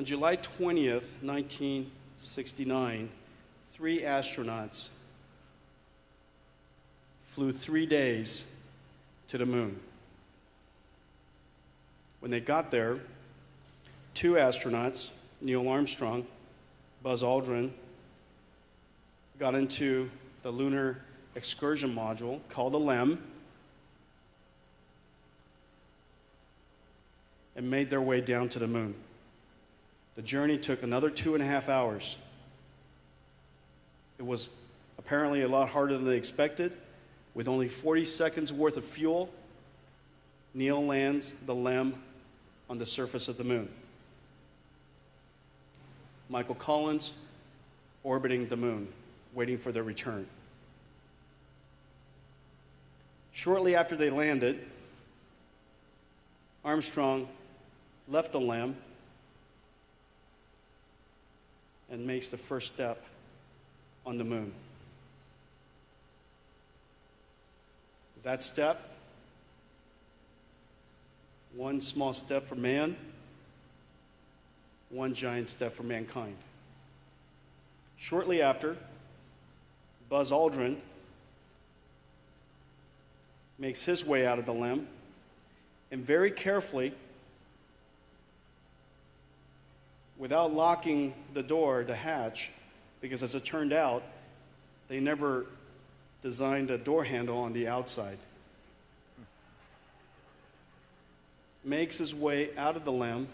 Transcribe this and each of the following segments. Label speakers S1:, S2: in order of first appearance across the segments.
S1: On July 20th, 1969, 3 astronauts flew 3 days to the moon. When they got there, 2 astronauts, Neil Armstrong, Buzz Aldrin, got into the Lunar Excursion Module called a LEM and made their way down to the moon. The journey took another 2.5 hours. It was apparently a lot harder than they expected. With only 40 seconds worth of fuel, Neil lands the LEM on the surface of the moon. Michael Collins orbiting the moon, waiting for their return. Shortly after they landed, Armstrong left the LEM and makes the first step on the moon. That step, one small step for man, one giant step for mankind. Shortly after, Buzz Aldrin makes his way out of the LEM and very carefully, without locking the door, the hatch, because as it turned out, they never designed a door handle on the outside, makes his way out of the LEM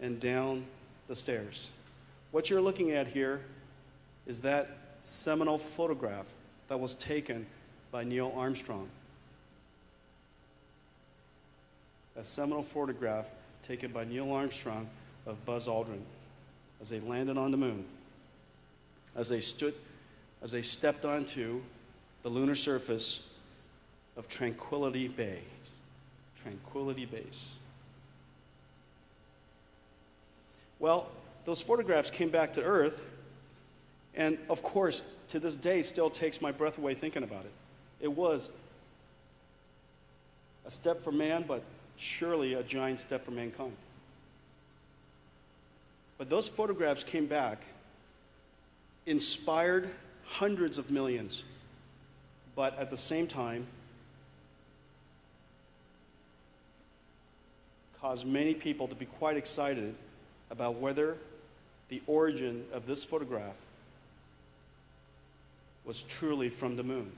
S1: and down the stairs. What you're looking at here is that seminal photograph that was taken by Neil Armstrong. A seminal photograph taken by Neil Armstrong of Buzz Aldrin as they landed on the moon, as they stepped onto the lunar surface of Tranquility Base. Tranquility Base. Well, those photographs came back to Earth, and of course, to this day, still takes my breath away thinking about it. It was a step for man, but surely a giant step for mankind. But those photographs came back, inspired hundreds of millions, but at the same time, caused many people to be quite excited about whether the origin of this photograph was truly from the moon.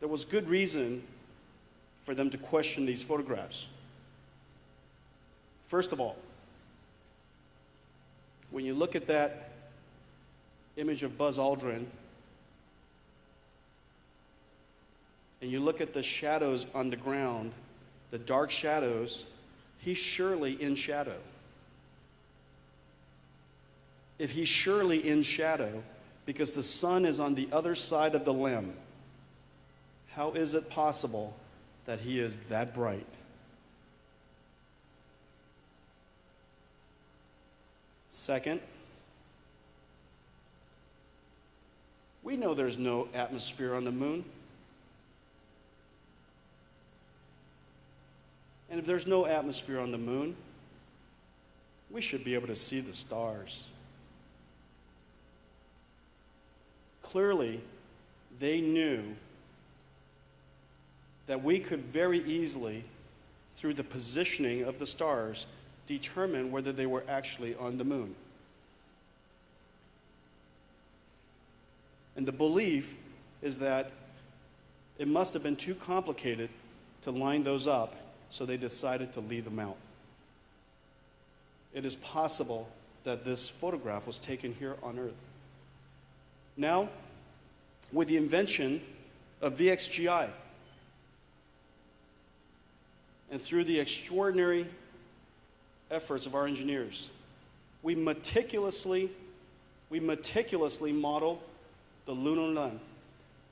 S1: There was good reason for them to question these photographs. First of all, when you look at that image of Buzz Aldrin, and you look at the shadows on the ground, the dark shadows, he's surely in shadow. If he's surely in shadow, because the sun is on the other side of the LEM, how is it possible that he is that bright? Second, we know there's no atmosphere on the moon. And if there's no atmosphere on the moon, we should be able to see the stars. Clearly, they knew that we could very easily, through the positioning of the stars, determine whether they were actually on the moon. And the belief is that it must have been too complicated to line those up, so they decided to leave them out. It is possible that this photograph was taken here on Earth. Now, with the invention of VXGI, and through the extraordinary efforts of our engineers, we meticulously model the lunar LEM.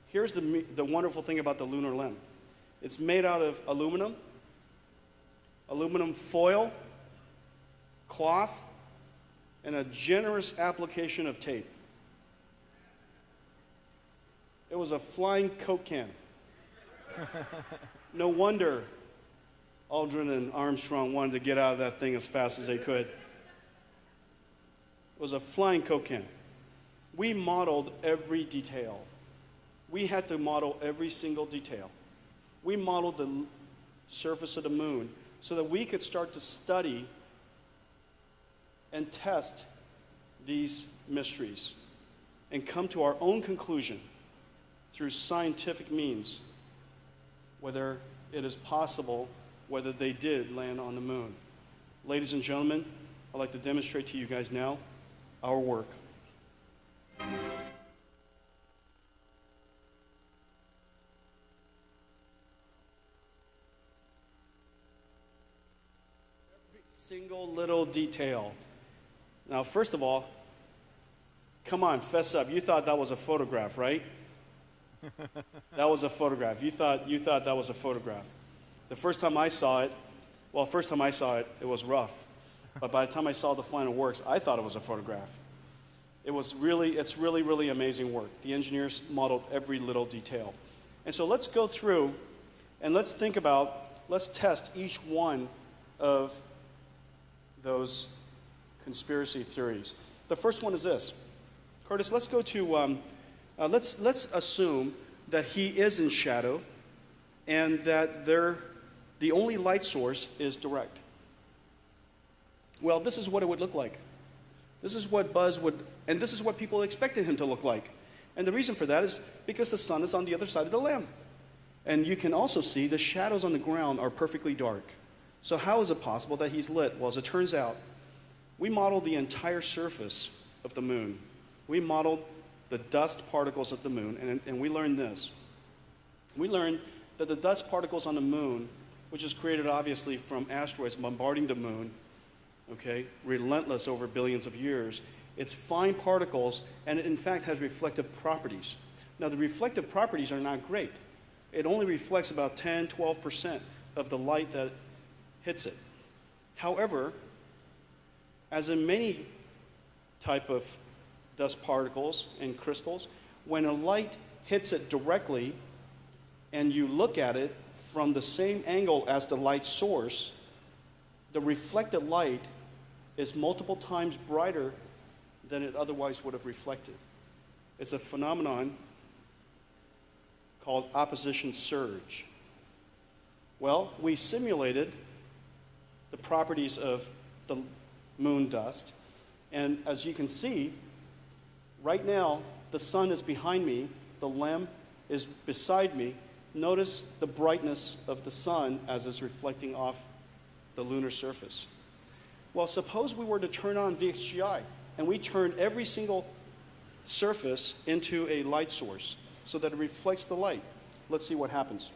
S1: Here's the wonderful thing about the lunar LEM. It's made out of aluminum foil, cloth, and a generous application of tape. It was a flying Coke can. No wonder Aldrin and Armstrong wanted to get out of that thing as fast as they could. It was a flying Coke can. We modeled every detail. We had to model every single detail. We modeled the surface of the moon so that we could start to study and test these mysteries and come to our own conclusion through scientific means whether it is possible, whether they did land on the moon. Ladies and gentlemen, I'd like to demonstrate to you guys now our work. Every single little detail. Now, first of all, come on, fess up. You thought that was a photograph, right? That was a photograph. You thought that was a photograph. The first time I saw it, it was rough. But by the time I saw the final works, I thought it was a photograph. It's really, really amazing work. The engineers modeled every little detail. And so let's go through and let's test each one of those conspiracy theories. The first one is this. Curtis, let's go to, let's assume that he is in shadow and that the only light source is direct. Well, this is what it would look like. This is what Buzz would, and this is what people expected him to look like. And the reason for that is because the sun is on the other side of the lamp. And you can also see the shadows on the ground are perfectly dark. So how is it possible that he's lit? Well, as it turns out, we modeled the entire surface of the moon. We modeled the dust particles of the moon, and we learned this. We learned that the dust particles on the moon, which is created obviously from asteroids bombarding the moon, okay, relentless over billions of years, it's fine particles, and it in fact has reflective properties. Now, the reflective properties are not great. It only reflects about 10, 12% of the light that hits it. However, as in many type of dust particles and crystals, when a light hits it directly and you look at it from the same angle as the light source, the reflected light is multiple times brighter than it otherwise would have reflected. It's a phenomenon called opposition surge. Well, we simulated the properties of the moon dust, and as you can see, right now, the sun is behind me, the lamp is beside me. Notice the brightness of the sun as it's reflecting off the lunar surface. Well, suppose we were to turn on VXGI, and we turn every single surface into a light source so that it reflects the light. Let's see what happens.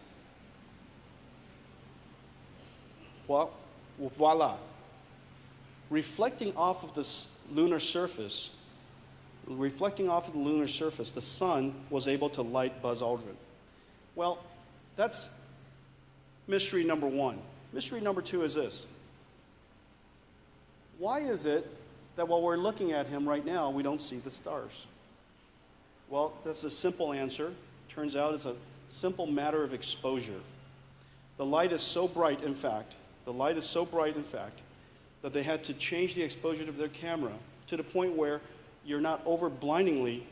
S1: Well, voila. Reflecting off of this lunar surface, the sun was able to light Buzz Aldrin. Well, that's mystery number one. Mystery number two is this. Why is it that while we're looking at him right now, we don't see the stars? Well, that's a simple answer. Turns out it's a simple matter of exposure. The light is so bright, in fact, that they had to change the exposure of their camera to the point where you're not over-blindingly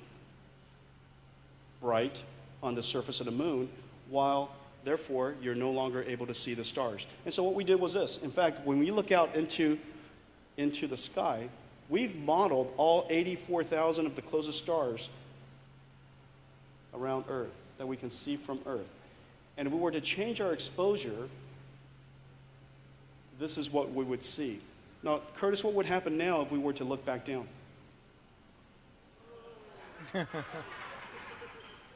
S1: bright on the surface of the moon, while therefore you're no longer able to see the stars. And so what we did was this. In fact, when we look out into the sky, we've modeled all 84,000 of the closest stars around Earth that we can see from Earth. And if we were to change our exposure, this is what we would see. Now, Curtis, what would happen now if we were to look back down?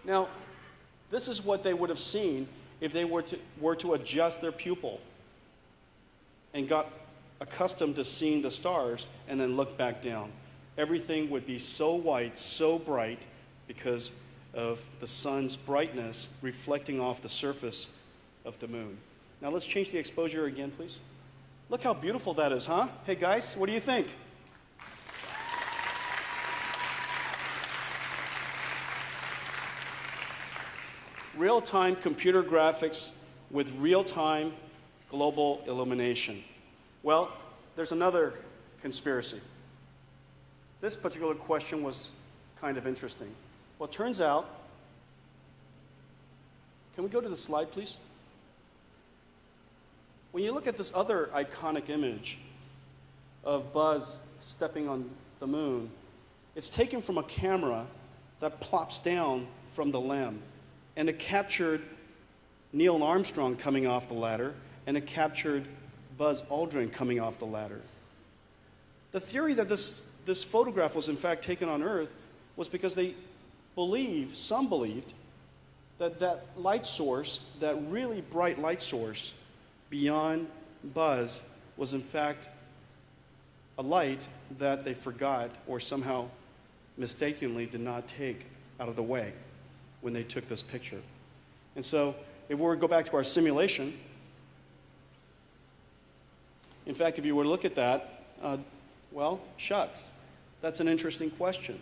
S1: Now, this is what they would have seen if they were to adjust their pupil and got accustomed to seeing the stars and then look back down. Everything would be so white, so bright, because of the sun's brightness reflecting off the surface of the moon. Now let's change the exposure again, please. Look how beautiful that is, huh? Hey guys, what do you think? Real-time computer graphics with real-time global illumination. Well, there's another conspiracy. This particular question was kind of interesting. Well, it turns out, can we go to the slide, please? When you look at this other iconic image of Buzz stepping on the moon, it's taken from a camera that plops down from the LEM, and it captured Neil Armstrong coming off the ladder, and it captured Buzz Aldrin coming off the ladder. The theory that this photograph was in fact taken on Earth was because some believed, that light source, that really bright light source beyond Buzz was in fact a light that they forgot or somehow mistakenly did not take out of the way when they took this picture. And so if we were to go back to our simulation, in fact, if you were to look at that, well, shucks, that's an interesting question.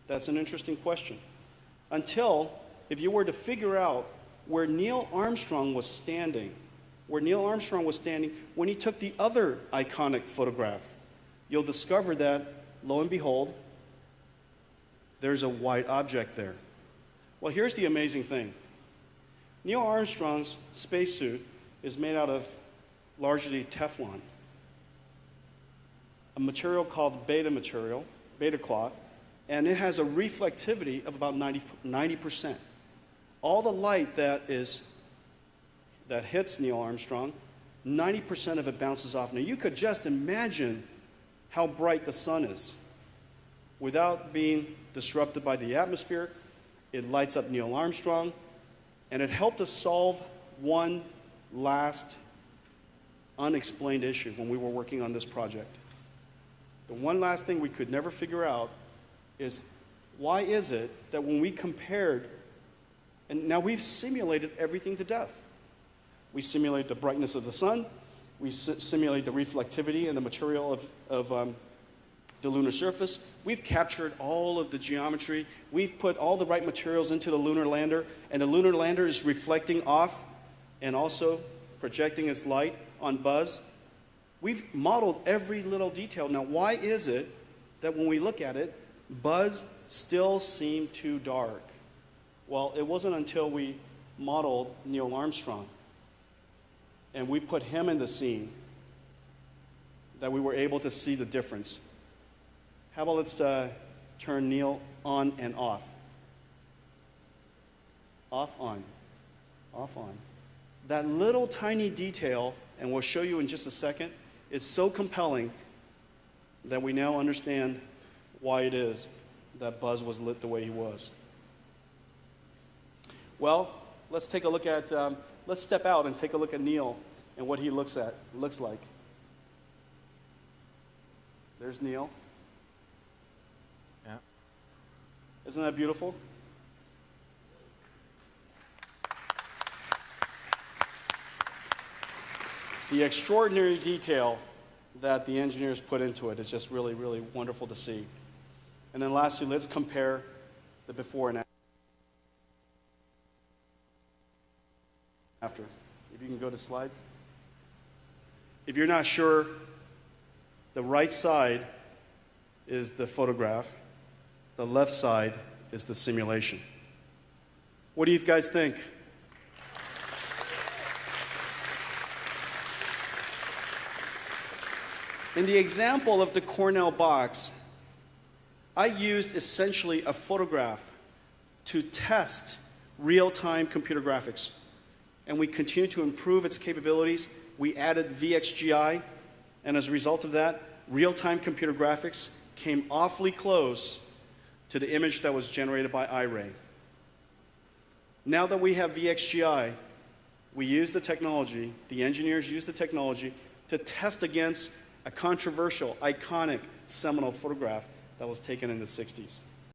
S1: That's an interesting question. Until, if you were to figure out where Neil Armstrong was standing when he took the other iconic photograph, you'll discover that, lo and behold, there's a white object there. Well, here's the amazing thing. Neil Armstrong's spacesuit is made out of largely Teflon, a material called beta cloth, and it has a reflectivity of about 90%. All the light that hits Neil Armstrong, 90% of it bounces off. Now, you could just imagine how bright the sun is. Without being disrupted by the atmosphere, it lights up Neil Armstrong, and it helped us solve one last unexplained issue when we were working on this project. The one last thing we could never figure out is, why is it that when we compared, and now we've simulated everything to death. We simulate the brightness of the sun, we simulate the reflectivity and the material of the lunar surface. We've captured all of the geometry. We've put all the right materials into the lunar lander, and the lunar lander is reflecting off and also projecting its light on Buzz. We've modeled every little detail. Now, why is it that when we look at it, Buzz still seemed too dark? Well, it wasn't until we modeled Neil Armstrong and we put him in the scene that we were able to see the difference. How about let's turn Neil on and off. Off, on. Off, on. That little tiny detail, and we'll show you in just a second, is so compelling that we now understand why it is that Buzz was lit the way he was. Well, let's take a look at, let's step out and take a look at Neil and what he looks like. There's Neil.
S2: Yeah.
S1: Isn't that beautiful? The extraordinary detail that the engineers put into it is just really, really wonderful to see. And then lastly, let's compare the before and after. If you can go to slides. If you're not sure, the right side is the photograph. The left side is the simulation. What do you guys think? In the example of the Cornell box, I used essentially a photograph to test real-time computer graphics. And we continue to improve its capabilities. We added VXGI, and as a result of that, real-time computer graphics came awfully close to the image that was generated by iRay. Now that we have VXGI, we use the technology, the engineers use the technology to test against a controversial, iconic, seminal photograph that was taken in the 60s.